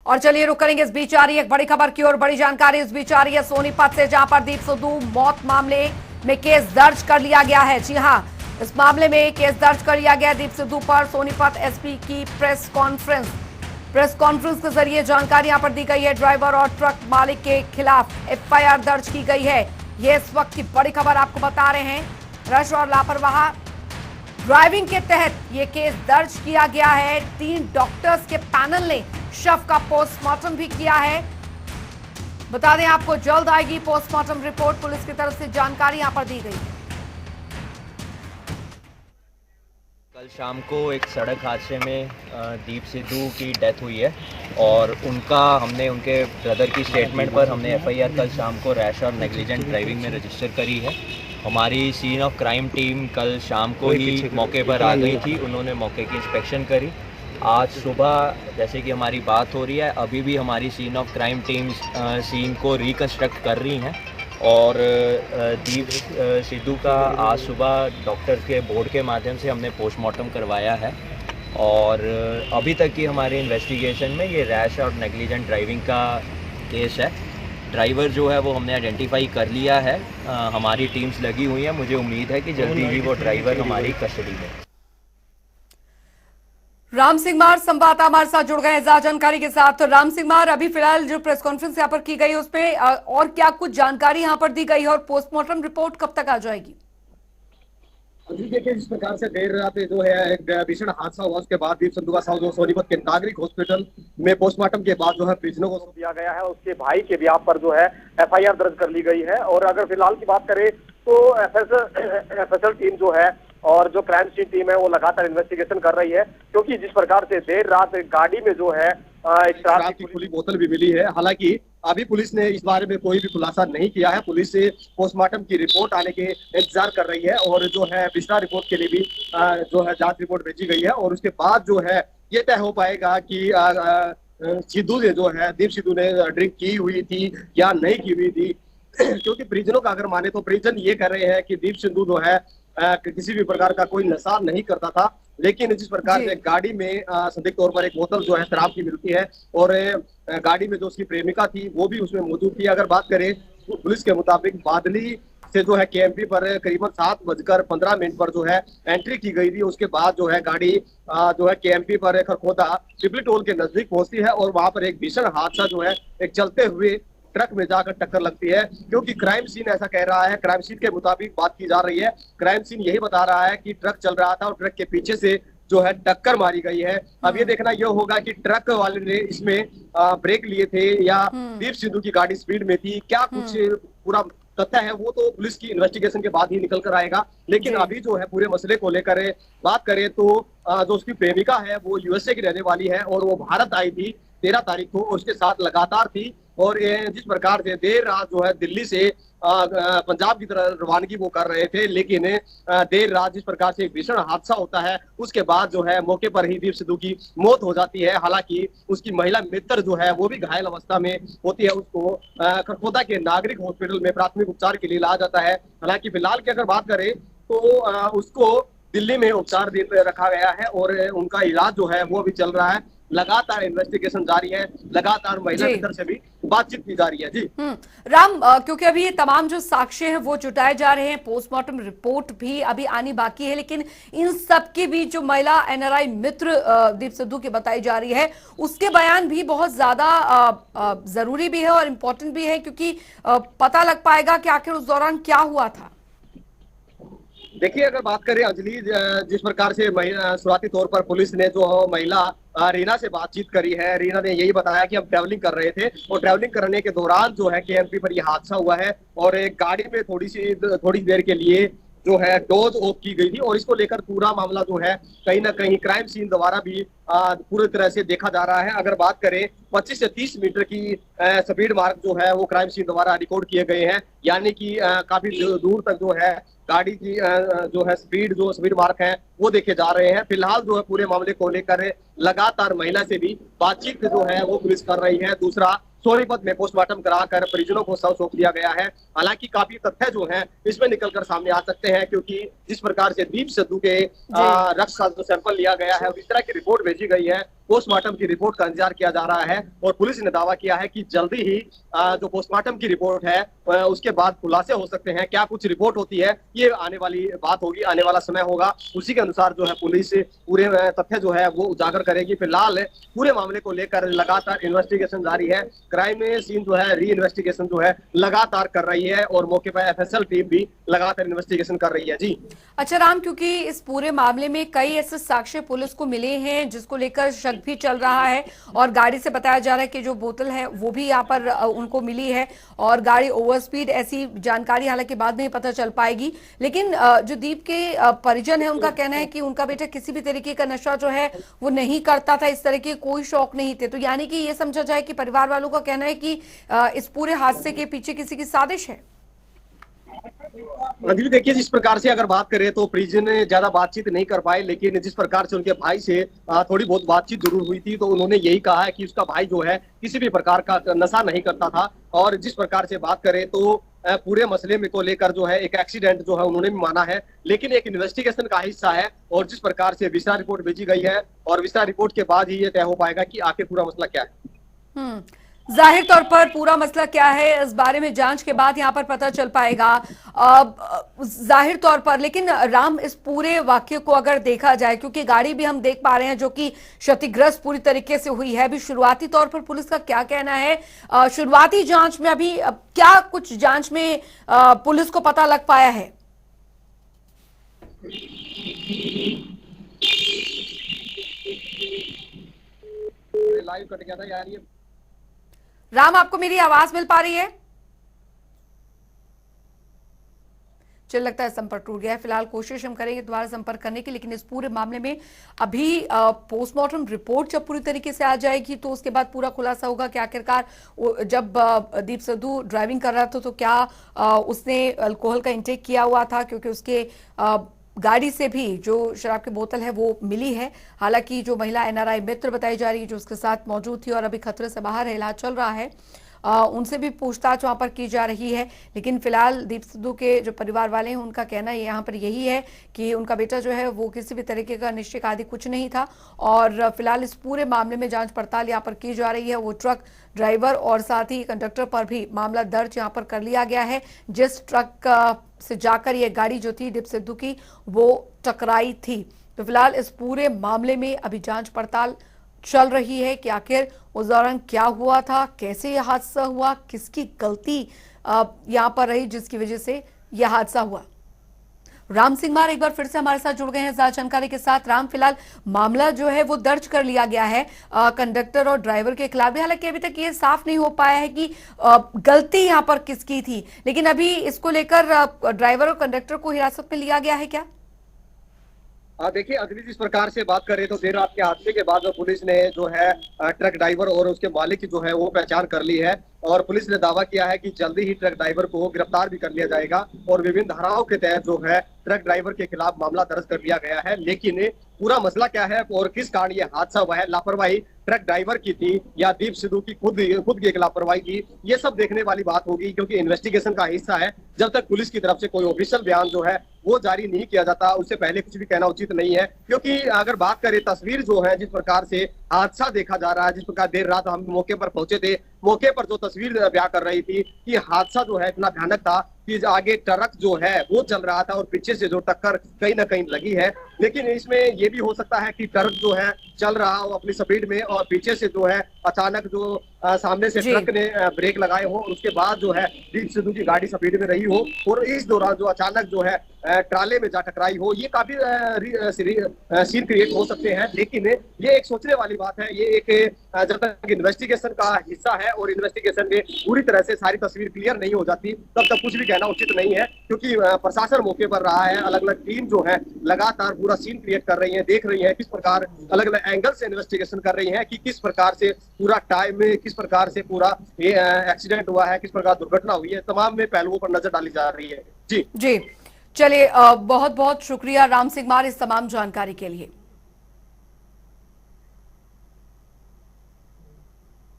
और चलिए रुक करेंगे, इस बीच आ रही है एक बड़ी खबर की ओर। बड़ी जानकारी इस बीच आ रही है सोनीपत से, जहां पर दीप सिद्धू मौत मामले में केस दर्ज कर लिया गया है। जी हां, इस मामले में केस दर्ज कर लिया गया दीप सिद्धू पर। सोनीपत एसपी की प्रेस कॉन्फ्रेंस के जरिए जानकारी यहां पर दी गई है। ड्राइवर और ट्रक मालिक के खिलाफ एफआईआर दर्ज की गई है। ये इस वक्त की बड़ी खबर आपको बता रहे हैं। रश और लापरवाह ड्राइविंग के तहत ये केस दर्ज किया गया है। 3 डॉक्टर्स के पैनल ने शव का पोस्टमार्टम भी किया है। बता दें आपको, जल्द आएगी पोस्टमार्टम रिपोर्ट। पुलिस की तरफ से जानकारी यहां पर दी गई है। कल शाम को एक सड़क हादसे में दीप सिद्धू की डेथ हुई है और हमने उनके ब्रदर की स्टेटमेंट पर हमने एफआईआर कल शाम को रैश और नेग्लिजेंट ड्राइविंग में रजिस्टर करी है। हमारी सीन ऑफ क्राइम टीम कल शाम को ही मौके पर आ गई थी। उन्होंने मौके की इंस्पेक्शन करी। आज सुबह जैसे कि हमारी बात हो रही है, अभी भी हमारी scene of crime team scene को रिकंस्ट्रक्ट कर रही हैं और दीप सिद्धू का आज सुबह डॉक्टर के बोर्ड के माध्यम से हमने पोस्टमार्टम करवाया है और अभी तक की हमारे इन्वेस्टिगेशन में ये रैश और नेग्लिजेंट ड्राइविंग का केस है। ड्राइवर जो है वो हमने आइडेंटिफाई कर लिया है। हमारी टीम्स लगी हुई हैं। मुझे उम्मीद है कि जल्दी ही वो ड्राइवर हमारी कस्टडी में। राम सिंह मार संवाददाता हमारे साथ जुड़ गए हैं ज्यादा जानकारी के साथ। तो राम सिंह मार, अभी फिलहाल जो प्रेस कॉन्फ्रेंस यहाँ पर की गई उसपे और क्या कुछ जानकारी यहाँ पर दी गई है और पोस्टमार्टम रिपोर्ट कब तक आ जाएगी? देखिए, जिस प्रकार से देर रात जो है एक भीषण हादसा हुआ, उसके बाद दीप सिद्धू का शव जो सोनीपत के नागरिक हॉस्पिटल में पोस्टमार्टम के बाद जो है परिजनों को सौंप दिया गया है। उसके भाई के ब्याह पर जो है एफआईआर दर्ज कर ली गई है। और अगर फिलहाल की बात करें तो एफएसएल टीम जो है और जो क्राइम सीन टीम है वो लगातार इन्वेस्टिगेशन कर रही है, क्योंकि जिस प्रकार से देर रात गाड़ी में जो है एक शराब की खुली बोतल भी मिली है। हालांकि अभी पुलिस ने इस बारे में कोई भी खुलासा नहीं किया है। पुलिस से पोस्टमार्टम की रिपोर्ट आने के इंतजार कर रही है और जो है विस्तार रिपोर्ट के लिए भी जो है जांच रिपोर्ट भेजी गई है और उसके बाद जो है ये तय हो पाएगा कि सिद्धू ने जो है दीप सिद्धू ने ड्रिंक की हुई थी या नहीं की हुई थी। क्योंकि परिजनों का अगर माने तो परिजन ये कह रहे हैं कि दीप सिद्धू जो है किसी भी प्रकार का कोई नशा नहीं करता था, लेकिन जिस प्रकार से गाड़ी में संदिग्ध तौर पर एक बोतल जो है शराब की मिलती है और गाड़ी में जो उसकी प्रेमिका थी वो भी उसमें मौजूद थी। अगर बात करें तो पुलिस के मुताबिक बादली से जो है केएमपी पर करीबन 7:15 पर जो है एंट्री की गई थी। उसके बाद जो है गाड़ी जो है केएमपी पर खरखोदा पिपली टोल के नजदीक पहुंचती है और वहां पर एक भीषण हादसा जो है एक चलते हुए ट्रक में जाकर टक्कर लगती है। क्योंकि क्राइम सीन ऐसा कह रहा है, क्राइम सीन के मुताबिक बात की जा रही है, क्राइम सीन यही बता रहा है कि ट्रक चल रहा था और ट्रक के पीछे से जो है टक्कर मारी गई है। अब ये देखना यह होगा कि ट्रक वाले ने इसमें ब्रेक लिए थे या दीप सिद्धू की गाड़ी स्पीड में थी, क्या कुछ पूरा तथ्य है वो तो पुलिस की इन्वेस्टिगेशन के बाद ही निकल कर आएगा। लेकिन अभी जो है पूरे मसले को लेकर बात करें तो जो उसकी प्रेमिका है वो यूएसए की रहने वाली है और वो भारत आई थी 13 तारीख को, उसके साथ लगातार थी। और जिस प्रकार से देर रात जो है दिल्ली से पंजाब की तरफ रवानगी वो कर रहे थे, लेकिन देर रात जिस प्रकार से एक भीषण हादसा होता है उसके बाद जो है मौके पर ही दीप सिद्धू की मौत हो जाती है। हालांकि उसकी महिला मित्र जो है वो भी घायल अवस्था में होती है। उसको खरखोदा के नागरिक हॉस्पिटल में प्राथमिक उपचार के लिए लाया जाता है। हालांकि फिलहाल की अगर बात करें तो उसको दिल्ली में उपचार रखा गया है और उनका इलाज जो है वो भी चल रहा है। लगातार इन्वेस्टिगेशन जारी है, लगातार महिला मित्र से भी बातचीत की जा रही है। जी राम, क्योंकि अभी ये तमाम जो साक्ष्य हैं वो जुटाए जा रहे हैं, पोस्टमार्टम रिपोर्ट भी अभी आनी बाकी है, लेकिन इन सब के बीच जो महिला एनआरआई मित्र दीप सिद्धू की बताई जा रही है उसके बयान भी बहुत ज्यादा जरूरी भी है और इम्पोर्टेंट भी है, क्योंकि पता लग पाएगा कि आखिर उस दौरान क्या हुआ था। देखिए, अगर बात करें अंजलि, जिस प्रकार से शुरुआती तौर पर पुलिस ने जो महिला रीना से बातचीत करी है, रीना ने यही बताया कि हम ट्रैवलिंग कर रहे थे और ट्रैवलिंग करने के दौरान जो है केएमपी पर यह हादसा हुआ है और एक गाड़ी में थोड़ी देर के लिए जो है डोज ऑफ की गई थी। और इसको लेकर पूरा मामला जो है कहीं ना कहीं क्राइम सीन द्वारा भी पूरी तरह से देखा जा रहा है। अगर बात करें 25 से 30 मीटर की स्पीड मार्क जो है वो क्राइम सीन द्वारा रिकॉर्ड किए गए हैं, यानी कि काफी दूर तक जो है गाड़ी की जो है स्पीड मार्क है वो देखे जा रहे हैं। फिलहाल जो है पूरे मामले को लेकर लगातार महिला से भी बातचीत जो है वो पुलिस कर रही है। दूसरा, सोनीपत में पोस्टमार्टम कराकर परिजनों को शव सौंप दिया गया है। हालांकि काफी तथ्य जो हैं इसमें निकलकर सामने आ सकते हैं, क्योंकि जिस प्रकार से दीप सिद्धू के रक्त का जो सैंपल लिया गया है और इस तरह की रिपोर्ट भेजी गई है पोस्टमार्टम की रिपोर्ट का इंतजार किया जा रहा है और पुलिस ने दावा किया है कि जल्दी ही जो पोस्टमार्टम की रिपोर्ट है उसके बाद खुलासे हो सकते हैं। क्या कुछ रिपोर्ट होती है ये आने वाली बात होगी, आने वाला समय होगा, उसी के अनुसार जो है पुलिस पूरे तथ्य जो है वो उजागर करेगी। फिलहाल पूरे मामले को लेकर लगातार इन्वेस्टिगेशन जारी है। क्राइम सीन जो है री इन्वेस्टिगेशन जो है लगातार कर रही है और मौके पर एफएसएल टीम भी लगातार इन्वेस्टिगेशन कर रही है। जी अच्छा राम, क्योंकि इस पूरे मामले में कई ऐसे साक्ष्य पुलिस को मिले हैं जिसको लेकर शक भी चल रहा है और गाड़ी से बताया जा रहा है कि जो बोतल है वो भी यहाँ पर उनको मिली है और गाड़ी ओवर स्पीड, ऐसी जानकारी हालांकि बाद में ही पता चल पाएगी। लेकिन जो दीप के परिजन है उनका कहना है कि उनका बेटा किसी भी तरीके का नशा जो है वो नहीं करता था, इस तरह के कोई शौक नहीं थे। तो यानी कि ये समझा जाए कि परिवार वालों का कहना है कि इस पूरे हादसे के पीछे किसी की साजिश है। अंजलि देखिए, जिस प्रकार से अगर बात करें तो परिजन ज्यादा बातचीत नहीं कर पाए, लेकिन जिस प्रकार से उनके भाई से थोड़ी बहुत बातचीत जरूर हुई थी तो उन्होंने यही कहा है कि उसका भाई जो है किसी भी प्रकार का नशा नहीं करता था। और जिस प्रकार से बात करें तो पूरे मसले में को लेकर जो है एक एक्सीडेंट जो है उन्होंने भी माना है, लेकिन एक इन्वेस्टिगेशन का हिस्सा है और जिस प्रकार से विस्तार रिपोर्ट भेजी गई है और विस्तार रिपोर्ट के बाद ही ये तय हो पाएगा कि आखिर पूरा मसला क्या है। जाहिर तौर पर पूरा मसला क्या है इस बारे में जांच के बाद यहां पर पता चल पाएगा जाहिर तौर पर। लेकिन राम, इस पूरे वाक्य को अगर देखा जाए, क्योंकि गाड़ी भी हम देख पा रहे हैं जो कि क्षतिग्रस्त पूरी तरीके से हुई है, अभी शुरुआती तौर पर पुलिस का क्या कहना है? शुरुआती जांच में अभी क्या कुछ जांच में पुलिस को पता लग पाया है? लाइव कट गया था यार ये। राम, आपको मेरी आवाज मिल पा रही है? चल लगता है संपर्क टूट गया है। फिलहाल कोशिश हम करेंगे दोबारा संपर्क करने की, लेकिन इस पूरे मामले में अभी पोस्टमार्टम रिपोर्ट जब पूरी तरीके से आ जाएगी तो उसके बाद पूरा खुलासा होगा कि आखिरकार जब दीप सिद्धू ड्राइविंग कर रहा था तो क्या उसने अल्कोहल का इंटेक किया हुआ था, क्योंकि उसके गाड़ी से भी जो शराब की बोतल है वो मिली है। हालांकि जो महिला एनआरआई मित्र बताई जा रही है जो उसके साथ मौजूद थी और अभी खतरे से बाहर है, इलाज चल रहा है, उनसे भी पूछताछ वहां पर की जा रही है। लेकिन फिलहाल दीप सिद्धू के जो परिवार वाले हैं उनका कहना यहाँ पर यही है कि उनका बेटा जो है वो किसी भी तरीके का निश्चित आदि कुछ नहीं था और फिलहाल इस पूरे मामले में जांच पड़ताल यहाँ पर की जा रही है। वो ट्रक ड्राइवर और साथ ही कंडक्टर पर भी मामला दर्ज यहाँ पर कर लिया गया है। जिस ट्रक से जाकर ये गाड़ी जो थी दीप सिद्धू की वो टकराई थी। तो फिलहाल इस पूरे मामले में अभी जांच पड़ताल चल रही है कि आखिर उस दौरान क्या हुआ था, कैसे यह हादसा हुआ, किसकी गलती यहां पर रही जिसकी वजह से यह हादसा हुआ। राम सिंह मार एक बार फिर से हमारे साथ जुड़ गए हैं ज्यादा जानकारी के साथ। राम, फिलहाल मामला जो है वो दर्ज कर लिया गया है कंडक्टर और ड्राइवर के खिलाफ भी, हालांकि अभी तक ये साफ नहीं हो पाया है कि गलती यहां पर किसकी थी, लेकिन अभी इसको लेकर ड्राइवर और कंडक्टर को हिरासत में लिया गया है क्या? देखिए अगली जिस प्रकार से बात करें तो देर रात के हादसे के बाद पुलिस ने जो है ट्रक ड्राइवर और उसके मालिक की जो है वो पहचान कर ली है और पुलिस ने दावा किया है कि जल्दी ही ट्रक ड्राइवर को गिरफ्तार भी कर लिया जाएगा और विभिन्न धाराओं के तहत जो है ट्रक ड्राइवर के खिलाफ मामला दर्ज कर लिया गया है। लेकिन पूरा मसला क्या है और किस कारण ये हादसा हुआ है, लापरवाही ट्रक ड्राइवर की थी या दीप सिद्धू की खुद की एक लापरवाही की, ये सब देखने वाली बात होगी क्योंकि इन्वेस्टिगेशन का हिस्सा है। जब तक पुलिस की तरफ से कोई ऑफिशियल बयान जो है वो जारी नहीं किया जाता उससे पहले कुछ भी कहना उचित नहीं है। क्योंकि अगर बात करें तस्वीर जो है जिस प्रकार से हादसा देखा जा रहा है, जिस प्रकार देर रात हम मौके पर पहुंचे थे, मौके पर जो तस्वीर बयां कर रही थी कि हादसा जो है इतना भयानक था कि आगे ट्रक जो है वो चल रहा था और पीछे से जो टक्कर कहीं ना कहीं लगी है। लेकिन इसमें ये भी हो सकता है कि ट्रक जो है चल रहा हो अपनी स्पीड में और पीछे से जो है अचानक जो सामने से ट्रक ने ब्रेक लगाए हो और उसके बाद जो है दीप सिद्धू की गाड़ी स्पीड में रही हो और इस दौरान जो अचानक जो है ट्राले में जा टकराई हो, ये काफी सीन क्रिएट हो सकते हैं। लेकिन ये एक सोचने वाली बात है, ये एक जब तक इन्वेस्टिगेशन का हिस्सा है और इन्वेस्टिगेशन में पूरी तरह से सारी तस्वीर क्लियर नहीं हो जाती तब तक कुछ भी कहना उचित नहीं है। क्योंकि प्रशासन मौके पर रहा है, अलग अलग टीम जो है लगातार पूरा सीन क्रिएट कर रही है, देख रही है किस प्रकार अलग अलग एंगल से इन्वेस्टिगेशन कर रही है कि किस प्रकार से पूरा टाइम में किस प्रकार से पूरा ये एक्सीडेंट हुआ है, किस प्रकार दुर्घटना हुई है, तमाम में पहलुओं पर नजर डाली जा रही है। जी चलिए बहुत बहुत शुक्रिया राम सिंह मार इस तमाम जानकारी के लिए।